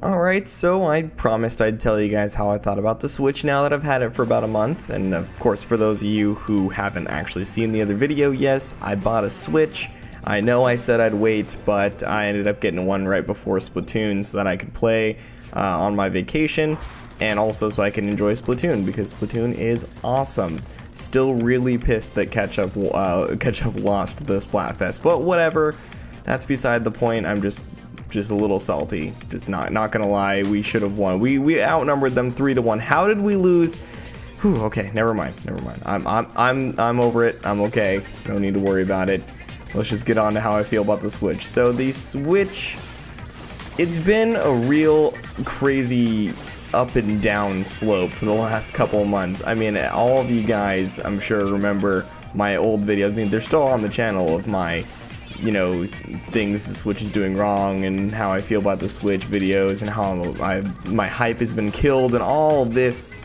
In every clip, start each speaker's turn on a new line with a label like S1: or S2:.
S1: Alright, so I promised I'd tell you guys how I thought about the Switch now that I've had it for about a month, and of course for those of you who haven't actually seen the other video, yes, I bought a Switch. I know I said I'd wait, but I ended up getting one right before Splatoon so that I could play on my vacation, and also so I can enjoy Splatoon, because Splatoon is awesome. Still really pissed that Ketchup lost the Splatfest, but whatever, that's beside the point. I'm just a little salty, just not gonna lie. We should have won. We outnumbered them 3-1. How did we lose? Whew, okay, never mind. I'm over it. I'm okay. No need to worry about it. Let's just get on to how I feel about the Switch. So the Switch, it's been a real crazy up and down slope for the last couple of months. I mean, all of you guys, I'm sure, remember my old videos. I mean, they're still on the channel of my, you know, things the Switch is doing wrong and how I feel about the Switch videos and how my hype has been killed and all this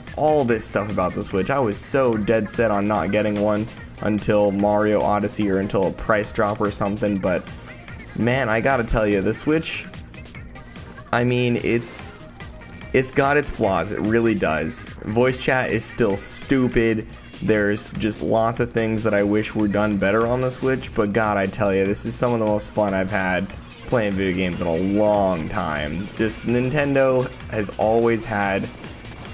S1: stuff about the Switch. I was so dead set on not getting one until Mario Odyssey or until a price drop or something, but man, I gotta tell you, the Switch, I mean, it's got its flaws, it really does. Voice chat is still stupid. There's just lots of things that I wish were done better on the Switch, but God, I tell you, this is some of the most fun I've had playing video games in a long time. Just Nintendo has always had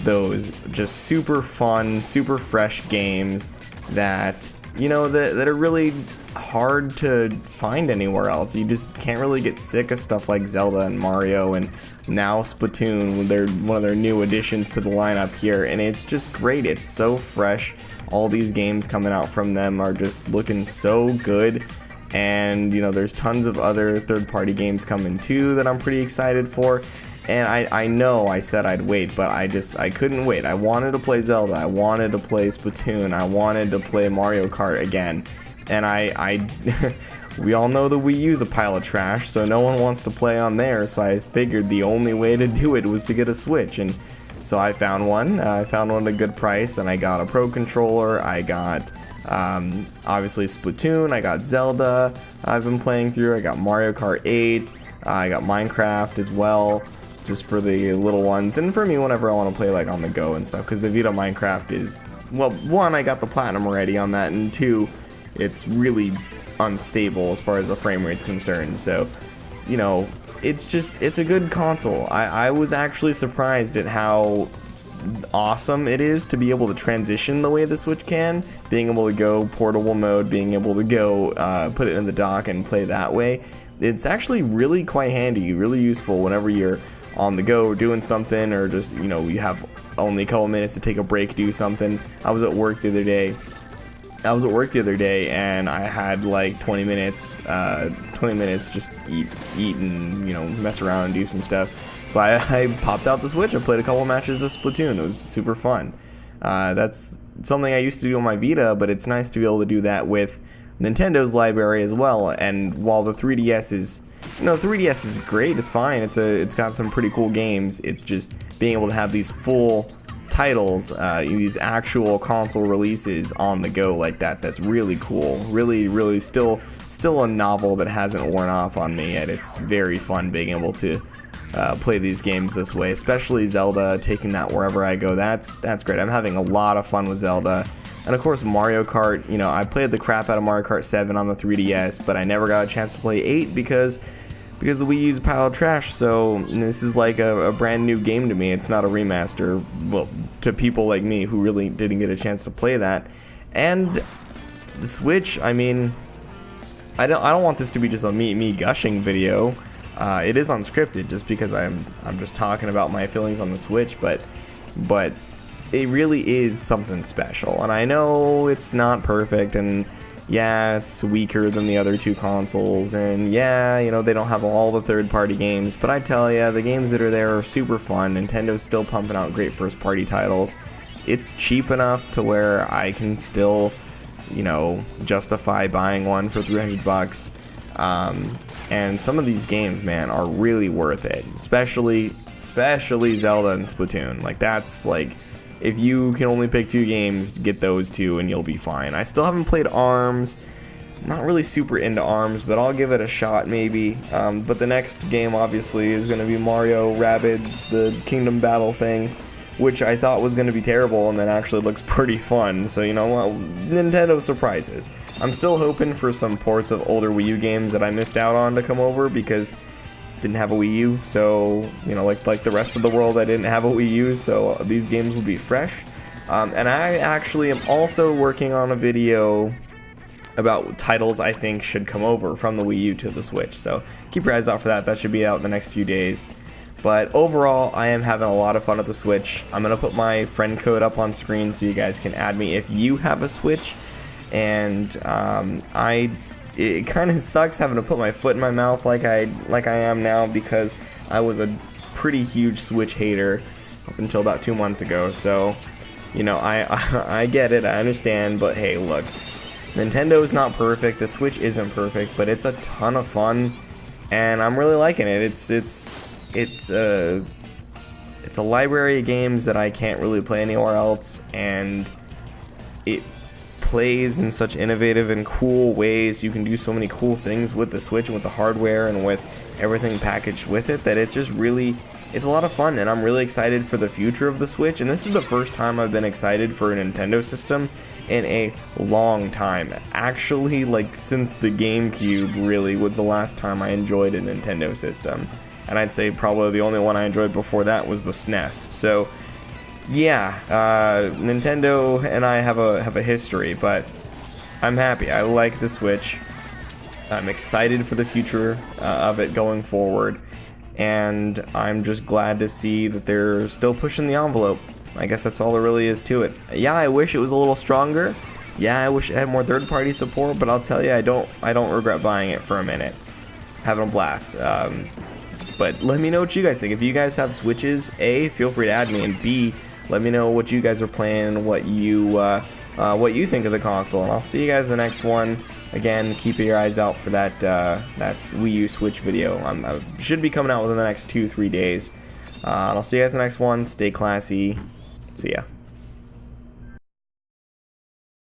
S1: those just super fun, super fresh games that, you know, that are really hard to find anywhere else. You just can't really get sick of stuff like Zelda and Mario, and now Splatoon, they're one of their new additions to the lineup here, and it's just great. It's so fresh. All these games coming out from them are just looking so good, and you know, there's tons of other third-party games coming too that I'm pretty excited for. And I know I said I'd wait, but I couldn't wait. I wanted to play Zelda, I wanted to play Splatoon, I wanted to play Mario Kart again, and we all know that we use a pile of trash, so no one wants to play on there, so I figured the only way to do it was to get a Switch, and so I found one. I found one at a good price, and I got a Pro Controller. I got, obviously, Splatoon. I got Zelda I've been playing through. I got Mario Kart 8. I got Minecraft as well, just for the little ones. And for me, whenever I want to play, like, on the go and stuff, because the Vita Minecraft is, well, one, I got the Platinum already on that, and two, it's really unstable as far as the frame rate's concerned. So, you know, it's a good console. I was actually surprised at how awesome it is to be able to transition the way the Switch can, being able to go portable mode, being able to go put it in the dock and play that way. It's actually really quite handy, really useful whenever you're on the go or doing something, or just, you know, you have only a couple minutes to take a break, do something. I was at work the other day and I had like 20 minutes just eat and, you know, mess around and do some stuff. So I popped out the Switch. I played a couple matches of Splatoon. It was super fun. That's something I used to do on my Vita, but it's nice to be able to do that with Nintendo's library as well. And while the 3DS is, you know, 3DS is great, it's fine. It's got some pretty cool games. It's just being able to have these full titles, these actual console releases on the go like that, that's really cool. Really still a novel that hasn't worn off on me yet. It's very fun being able to play these games this way, especially Zelda, taking that wherever I go. That's great. I'm having a lot of fun with Zelda. And of course Mario Kart, you know, I played the crap out of Mario Kart 7 on the 3DS, but I never got a chance to play 8 because the Wii U's a pile of trash. So this is like a brand new game to me. It's not a remaster, well, to people like me who really didn't get a chance to play that. And the Switch, I mean, I don't want this to be just a me gushing video. It is unscripted, just because I'm just talking about my feelings on the Switch, but it really is something special. And I know it's not perfect, and yeah, it's weaker than the other two consoles, and yeah, you know, they don't have all the third-party games, but I tell ya, the games that are there are super fun. Nintendo's still pumping out great first-party titles. It's cheap enough to where I can still, you know, justify buying one for $300. And some of these games, man, are really worth it, especially Zelda and Splatoon. Like, that's like, if you can only pick two games, get those two and you'll be fine. I still haven't played ARMS. not really super into ARMS, but I'll give it a shot maybe. But the next game obviously is going to be Mario Rabbids, the Kingdom Battle thing, which I thought was going to be terrible and then actually looks pretty fun. So you know what, Nintendo surprises. I'm still hoping for some ports of older Wii U games that I missed out on to come over because I didn't have a Wii U. So you know, like the rest of the world, I didn't have a Wii U, so these games will be fresh. And I actually am also working on a video about titles I think should come over from the Wii U to the Switch. So keep your eyes out for that. That should be out in the next few days. But overall, I am having a lot of fun with the Switch. I'm going to put my friend code up on screen so you guys can add me if you have a Switch. And it kind of sucks having to put my foot in my mouth like I am now, because I was a pretty huge Switch hater up until about 2 months ago. So, you know, I get it, I understand, but hey, look. Nintendo's not perfect, the Switch isn't perfect, but it's a ton of fun, and I'm really liking it. It's a library of games that I can't really play anywhere else, and it plays in such innovative and cool ways. You can do so many cool things with the Switch and with the hardware and with everything packaged with it that it's just really, it's a lot of fun, and I'm really excited for the future of the Switch. And this is the first time I've been excited for a Nintendo system in a long time. Actually, like since the GameCube really was the last time I enjoyed a Nintendo system. And I'd say probably the only one I enjoyed before that was the SNES. So yeah, Nintendo and I have a history, but I'm happy. I like the Switch. I'm excited for the future of it going forward. And I'm just glad to see that they're still pushing the envelope. I guess that's all there really is to it. Yeah, I wish it was a little stronger. Yeah, I wish it had more third-party support, but I'll tell you, I don't regret buying it for a minute. Having a blast. But let me know what you guys think. If you guys have Switches, A, feel free to add me, and B, let me know what you guys are playing, what you think of the console, and I'll see you guys in the next one. Again, keep your eyes out for that Wii U Switch video. I should be coming out within the next 2-3 days. And I'll see you guys in the next one. Stay classy. See ya.